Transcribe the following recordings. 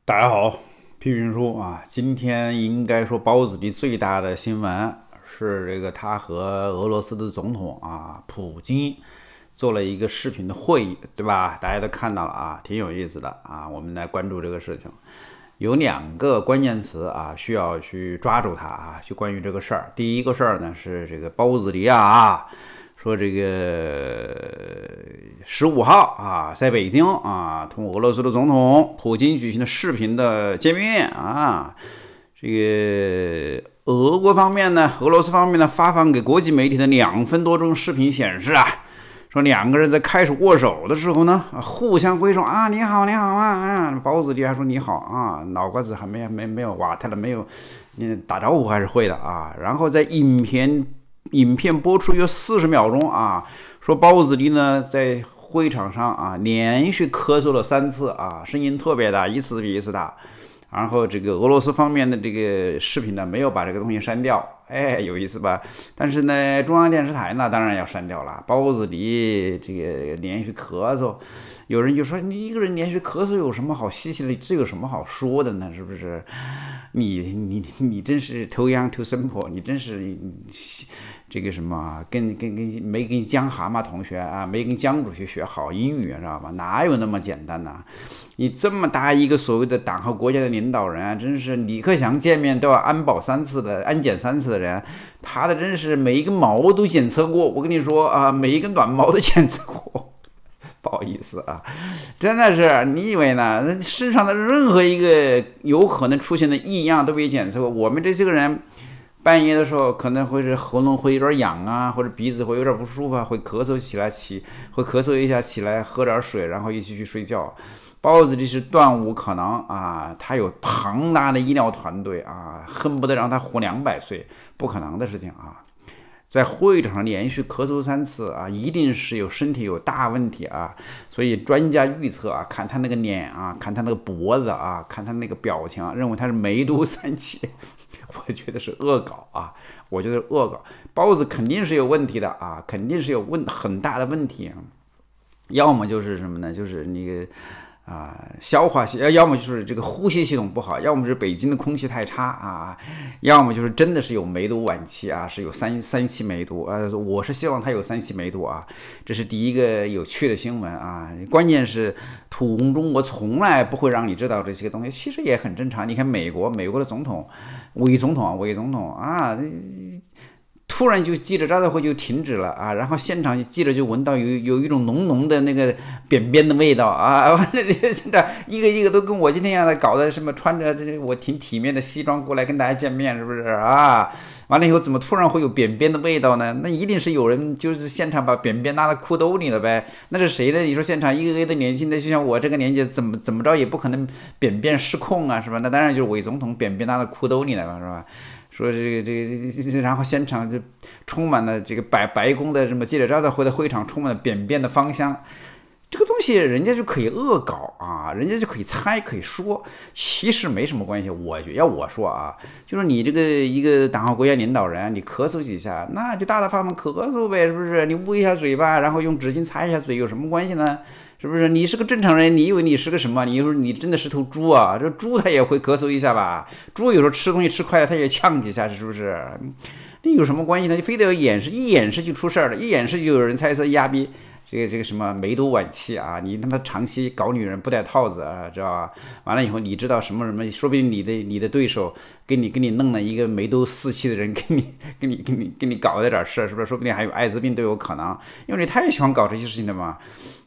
大家好，批评叔啊，今天应该说包子的最大的新闻是这个他和俄罗斯的总统普京做了一个视频的会议，对吧？大家都看到了啊，挺有意思的啊。我们来关注这个事情，有两个关键词啊，需要去抓住它啊，就关于这个事儿。第一个事儿呢是这个包子里说这个15号在北京同俄罗斯的总统普京举行的视频的见面这个俄罗斯方面呢发放给国际媒体的2分多钟视频显示说两个人在开始握手的时候呢，互相挥手你好，你好包子弟还说你好脑瓜子还没有瓦特了，没有，打招呼还是会的然后在影片播出约40秒钟说包子弟呢在会场上连续咳嗽了3次声音特别大，一次比一次大。然后这个俄罗斯方面的这个视频呢没有把这个东西删掉，有意思吧？但是呢，中央电视台呢当然要删掉了。包子里这个连续咳嗽，有人就说你一个人连续咳嗽有什么好稀奇的？这有什么好说的呢？是不是？你真是 too young too simple， 你真是这个什么跟没跟江蛤蟆同学没跟江主席学好英语，知道吧？哪有那么简单呢？你这么大一个所谓的党和国家的领导人真是李克强见面都要安检3次的人，他的真是每一根毛都检测过。我跟你说每一根短毛都检测过。不好意思真的是，你以为呢？身上的任何一个有可能出现的异样都被检测过。我们这些个人半夜的时候可能会是喉咙会有点痒或者鼻子会有点不舒服会咳嗽会咳嗽一下起来喝点水，然后一起去睡觉。包子这是断无可能他有庞大的医疗团队恨不得让他活200岁，不可能的事情在会场上连续咳嗽3次一定是身体有大问题所以专家预测看他那个脸看他那个脖子看他那个表情，认为他是梅毒3期。我觉得是恶搞我觉得是恶搞。包子肯定是有问题的肯定是有很大的问题，要么就是什么呢？就是那个消化系，要么就是这个呼吸系统不好，要么是北京的空气太差要么就是真的是有梅毒晚期是有三期梅毒我是希望他有3期梅毒这是第一个有趣的新闻关键是土工中国从来不会让你知道这些东西，其实也很正常。你看美国的总统伪总统突然就记者招待会就停止了然后现场记者就闻到有一种浓的那个便便的味道完了现在一个一个都跟我今天一样的搞的什么穿着我挺体面的西装过来跟大家见面，是不是完了以后怎么突然会有便便的味道呢？那一定是有人就是现场把便便拉到裤兜里了呗。那是谁呢？你说现场一个个的年轻的，就像我这个年纪，怎么着也不可能便便失控是吧？那当然就是伪总统便便拉到裤兜里来了，是吧？说这个，然后现场就充满了这个白宫的什么记者招待会的会场充满了便便的芳香。这个东西人家就可以恶搞人家就可以猜可以说，其实没什么关系。我说就是你这个一个党和国家领导人，你咳嗽几下，那就大方咳嗽呗，是不是？你捂一下嘴巴，然后用纸巾擦一下嘴，有什么关系呢？是不是？你是个正常人，你以为你是个什么？你以为你真的是头猪这猪它也会咳嗽一下吧？猪有时候吃东西吃快了，它也呛几下，是不是？那有什么关系呢？你非得要掩饰，一掩饰就出事了，一掩饰就有人猜测压逼。这个什么梅毒晚期你他妈长期搞女人不戴套子知道吧？完了以后你知道什么，说不定你的对手给你弄了一个梅毒4期的人，给你搞点事，是不是？说不定还有艾滋病都有可能，因为你太喜欢搞这些事情的嘛。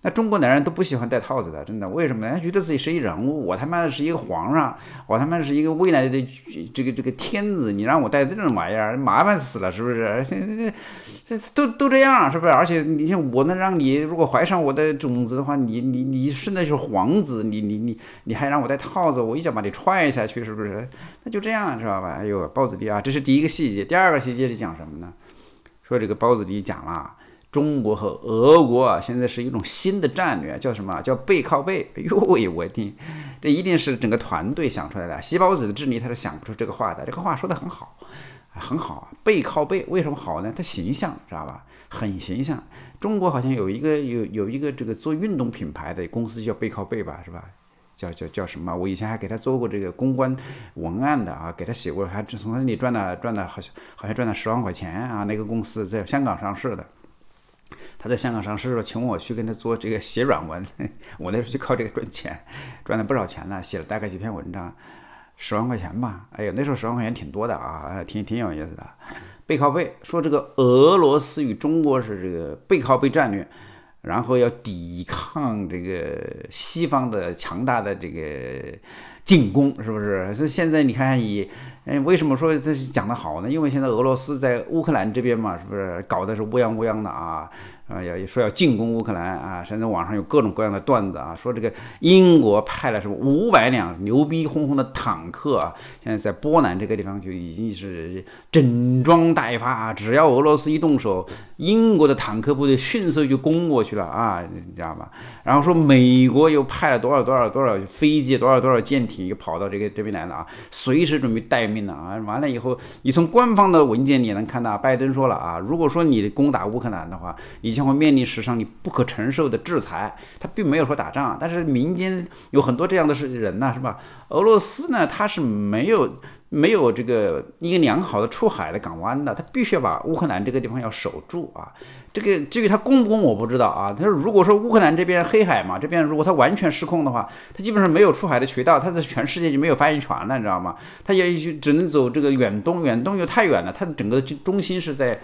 那中国男人都不喜欢戴套子的，真的，为什么呢？他觉得自己是一人物，我他妈是一个皇上，我他妈是一个未来的这个天子，你让我戴这种玩意儿，麻烦死了，是不是？都这样，是不是？而且你像我能让你如果怀上我的种子的话，你生的是皇子，你还让我戴套子，我一脚把你踹下去，是不是？那就这样，知道吧？哎呦，包子弟这是第一个细节。第二个细节是讲什么呢？说这个包子弟讲了。中国和俄国现在是一种新的战略，叫什么？叫背靠背。哎呦喂，我听，这一定是整个团队想出来的。习包子的智力他是想不出这个话的，这个话说得很好，很好。背靠背为什么好呢？它形象，知道吧？很形象。中国好像有一个这个做运动品牌的公司叫背靠背吧，是吧？叫什么？我以前还给他做过这个公关文案的啊，给他写过，还从那里赚了好像赚了10万块钱啊。那个公司在香港上市的，他在香港上市的时候请我去跟他做这个写软文，我那时候就靠这个赚钱，赚了不少钱呢，写了大概几篇文章，10万块钱吧。哎呦，那时候10万块钱挺多的啊，挺有意思的。背靠背说这个俄罗斯与中国是这个背靠背战略。然后要抵抗这个西方的强大的这个进攻，是不是？所以现在你看为什么说这是讲的好呢？因为现在俄罗斯在乌克兰这边嘛，是不是搞的是乌泱乌泱的啊？要说要进攻乌克兰啊，现在网上有各种各样的段子啊，说这个英国派了什么500辆牛逼哄哄的坦克啊，现在在波兰这个地方就已经是整装待发啊，只要俄罗斯一动手，英国的坦克部队迅速就攻过去了啊，你知道吧？然后说美国又派了多少飞机，多少舰艇又跑到这边来了啊，随时准备待命了啊。完了以后，你从官方的文件你也能看到，拜登说了啊，如果说你攻打乌克兰的话，你将会面临史上你不可承受的制裁。他并没有说打仗，但是民间有很多这样的人呢，是吧？俄罗斯呢，他是没有这个一个良好的出海的港湾的，他必须要把乌克兰这个地方要守住啊。这个至于他攻不攻我不知道啊。他说如果说乌克兰这边黑海嘛，这边如果他完全失控的话，他基本上没有出海的渠道，他在全世界就没有发言权了，你知道吗？他也只能走这个远东又太远了，他整个中心是在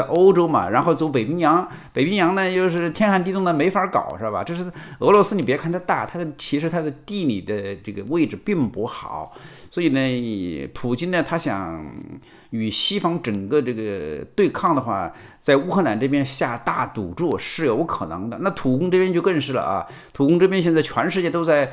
欧洲嘛，然后走北冰洋呢又是天寒地冻的，没法搞，是吧？这是俄罗斯，你别看它大，其实它的地理的这个位置并不好，所以呢，普京呢他想与西方整个这个对抗的话，在乌克兰这边下大赌注是有可能的。那土共这边就更是了啊！土共这边现在全世界都在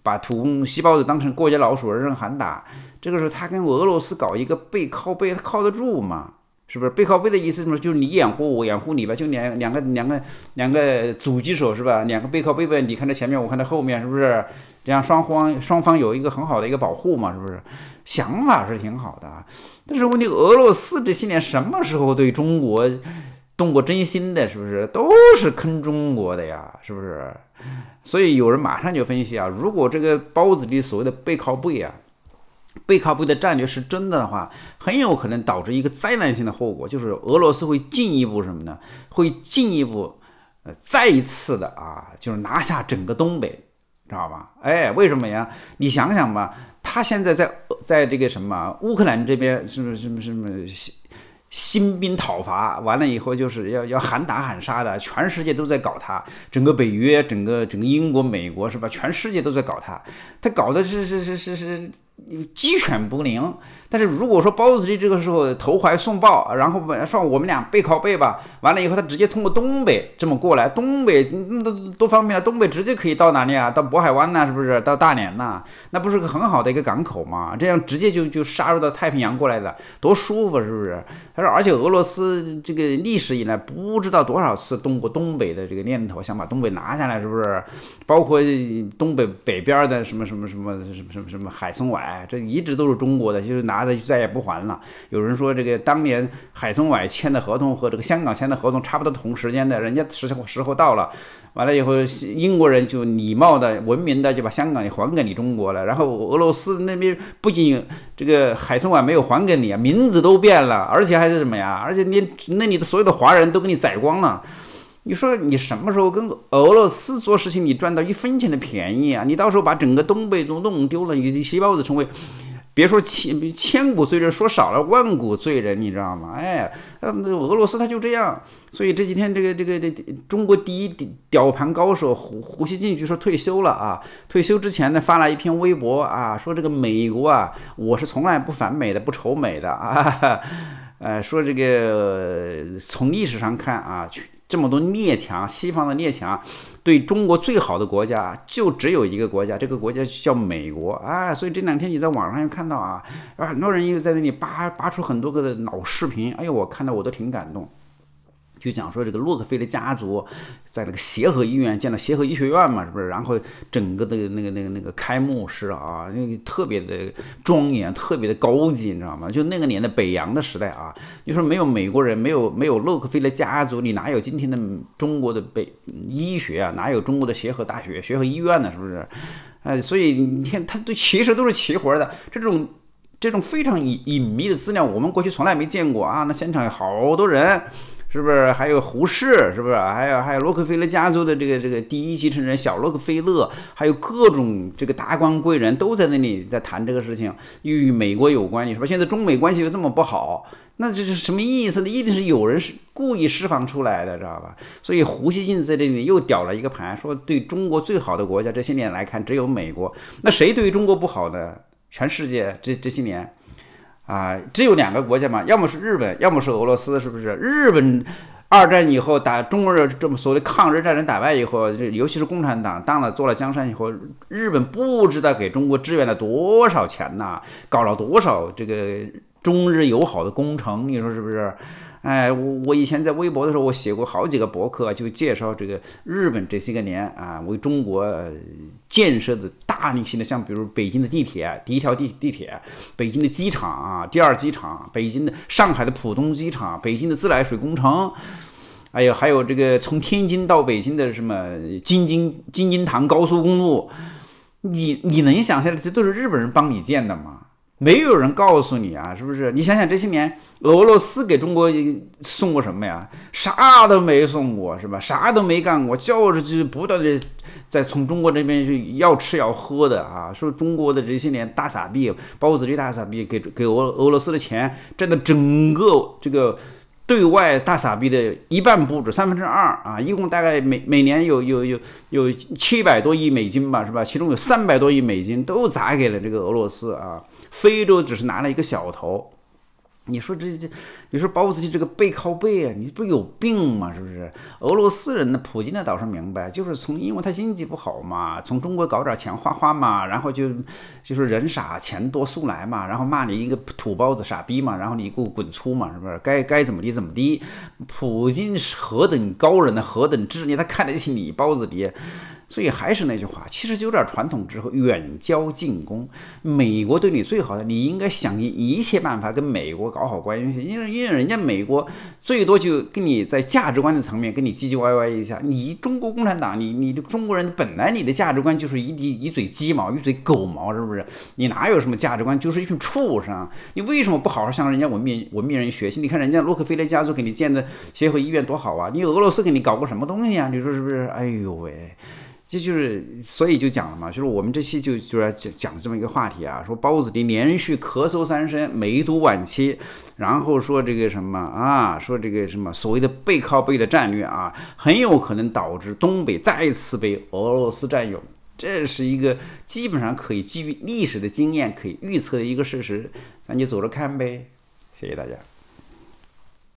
把土共细胞子当成过街老鼠任喊打。这个时候他跟俄罗斯搞一个背靠背，他靠得住吗？是不是背靠背的意思什么？就是你掩护我，掩护你吧，就两个阻击手是吧？两个背靠背呗，你看在前面，我看在后面，是不是？这样双方有一个很好的一个保护嘛，是不是？想法是挺好的啊，但是问题俄罗斯这些年什么时候对中国动过真心的？是不是都是坑中国的呀？是不是？所以有人马上就分析啊，如果这个包子里所谓的背靠背啊，背靠背的战略是真的话，很有可能导致一个灾难性的后果，就是俄罗斯会进一步什么呢？会进一步再一次的啊，就是拿下整个东北，知道吧？哎，为什么呀？你想想吧，他现在在这个什么乌克兰这边什么新兵讨伐，完了以后就是要喊打喊杀的，全世界都在搞他，整个北约，整个英国、美国是吧？全世界都在搞他，他搞的是鸡犬不宁。但是如果说包子里这个时候投怀送抱，然后说我们俩背靠背吧，完了以后他直接通过东北这么过来，东北多方便了，东北直接可以到哪里啊？到渤海湾呐，是不是？到大连呐，那不是个很好的一个港口吗？这样直接就杀入到太平洋过来的，多舒服，是不是？他说，而且俄罗斯这个历史以来不知道多少次动过东北的这个念头，想把东北拿下来，是不是？包括东北北边的什么海参崴，这一直都是中国的，就是拿着就再也不还了。有人说这个当年海参崴签的合同和这个香港签的合同差不多同时间的，人家时候到了，完了以后英国人就礼貌的文明的就把香港也还给你中国了，然后俄罗斯那边不仅这个海参崴没有还给你啊，名字都变了，而且还是什么呀？而且那里的所有的华人都给你宰光了。你说你什么时候跟俄罗斯做事情，你赚到1分钱的便宜啊？你到时候把整个东北都弄丢了，你细胞子成为别说千古罪人，说少了万古罪人，你知道吗？哎，俄罗斯他就这样。所以这几天这个中国第一屌盘高手胡锡进据说退休了啊。退休之前呢发了一篇微博啊，说这个美国啊，我是从来不反美的，不仇美的啊。说这个从历史上看啊，这么多列强，西方的列强对中国最好的国家就只有一个国家，这个国家叫美国啊。所以这2天你在网上又看到啊，很多人又在那里扒出很多个老视频，哎呦，我看到我都挺感动。就讲说这个洛克菲勒家族在那个协和医院建了协和医学院嘛，是不是？然后整个的那个开幕式啊，那个特别的庄严，特别的高级，你知道吗？就那个年的北洋的时代啊，你说没有美国人，没有洛克菲勒家族，你哪有今天的中国的医学啊？哪有中国的协和大学、协和医院呢？是不是？所以你看，他其实都是齐活的。这种非常隐秘的资料，我们过去从来没见过啊。那现场有好多人，是不是？还有胡适，是不是？还有洛克菲勒家族的这个第一继承人小洛克菲勒，还有各种这个达官贵人都在那里在谈这个事情，与美国有关系，是吧？现在中美关系又这么不好，那这是什么意思呢？一定是有人是故意释放出来的，知道吧？所以胡锡进在这里又屌了一个盘，说对中国最好的国家这些年来看只有美国，那谁对中国不好呢？全世界这些年啊，只有2个国家嘛，要么是日本，要么是俄罗斯，是不是？日本2战以后打中国人这么所谓的抗日战争打败以后，尤其是共产党做了江山以后，日本不知道给中国支援了多少钱呐，搞了多少这个中日友好的工程，你说是不是？哎，我以前在微博的时候，我写过好几个博客，就介绍这个日本这些个年啊，为中国建设的大力性的，像比如北京的地铁，第1条地铁，北京的机场啊，第2机场，北京的上海的浦东机场，北京的自来水工程，还有这个从天津到北京的什么京津塘高速公路，你能想象这都是日本人帮你建的吗？没有人告诉你啊，是不是？你想想这些年，俄罗斯给中国送过什么呀？啥都没送过，是吧？啥都没干过，就是不断的在从中国这边是要吃要喝的啊。说中国的这些年大傻逼，包子这大傻逼给俄罗斯的钱占到整个这个对外大傻逼的1半不止2/3啊，一共大概每年有700多亿美金吧，是吧？其中有300多亿美金都砸给了这个俄罗斯啊，非洲只是拿了一个小头。你说你说包子这个背靠背啊，你不是有病吗？是不是？俄罗斯人呢，普京呢倒是明白，就是因为他经济不好嘛，从中国搞点钱花嘛，然后就是人傻钱多速来嘛，然后骂你一个土包子傻逼嘛，然后你给我滚粗嘛，是不是？该怎么地。普京是何等高人呢？何等智力，他看得起你包子里。所以还是那句话，其实有点传统之后，远交近攻。美国对你最好的，你应该想尽一切办法跟美国搞好关系，因为人家美国最多就跟你在价值观的层面跟你唧唧歪歪一下。你中国共产党，你中国人本来你的价值观就是一嘴鸡毛，一嘴狗毛，是不是？你哪有什么价值观，就是一群畜生。你为什么不好好向人家文明人学习？你看人家洛克菲勒家族给你建的协和医院多好啊，你俄罗斯给你搞过什么东西啊？你说是不是？哎呦喂！这就是所以就讲了嘛，就是我们这期就要讲这么一个话题啊，说包子的连续咳嗽3声，梅毒晚期，然后说这个什么啊，说这个什么所谓的背靠背的战略啊，很有可能导致东北再次被俄罗斯占有。这是一个基本上可以基于历史的经验可以预测的一个事实，咱就走着看呗。谢谢大家。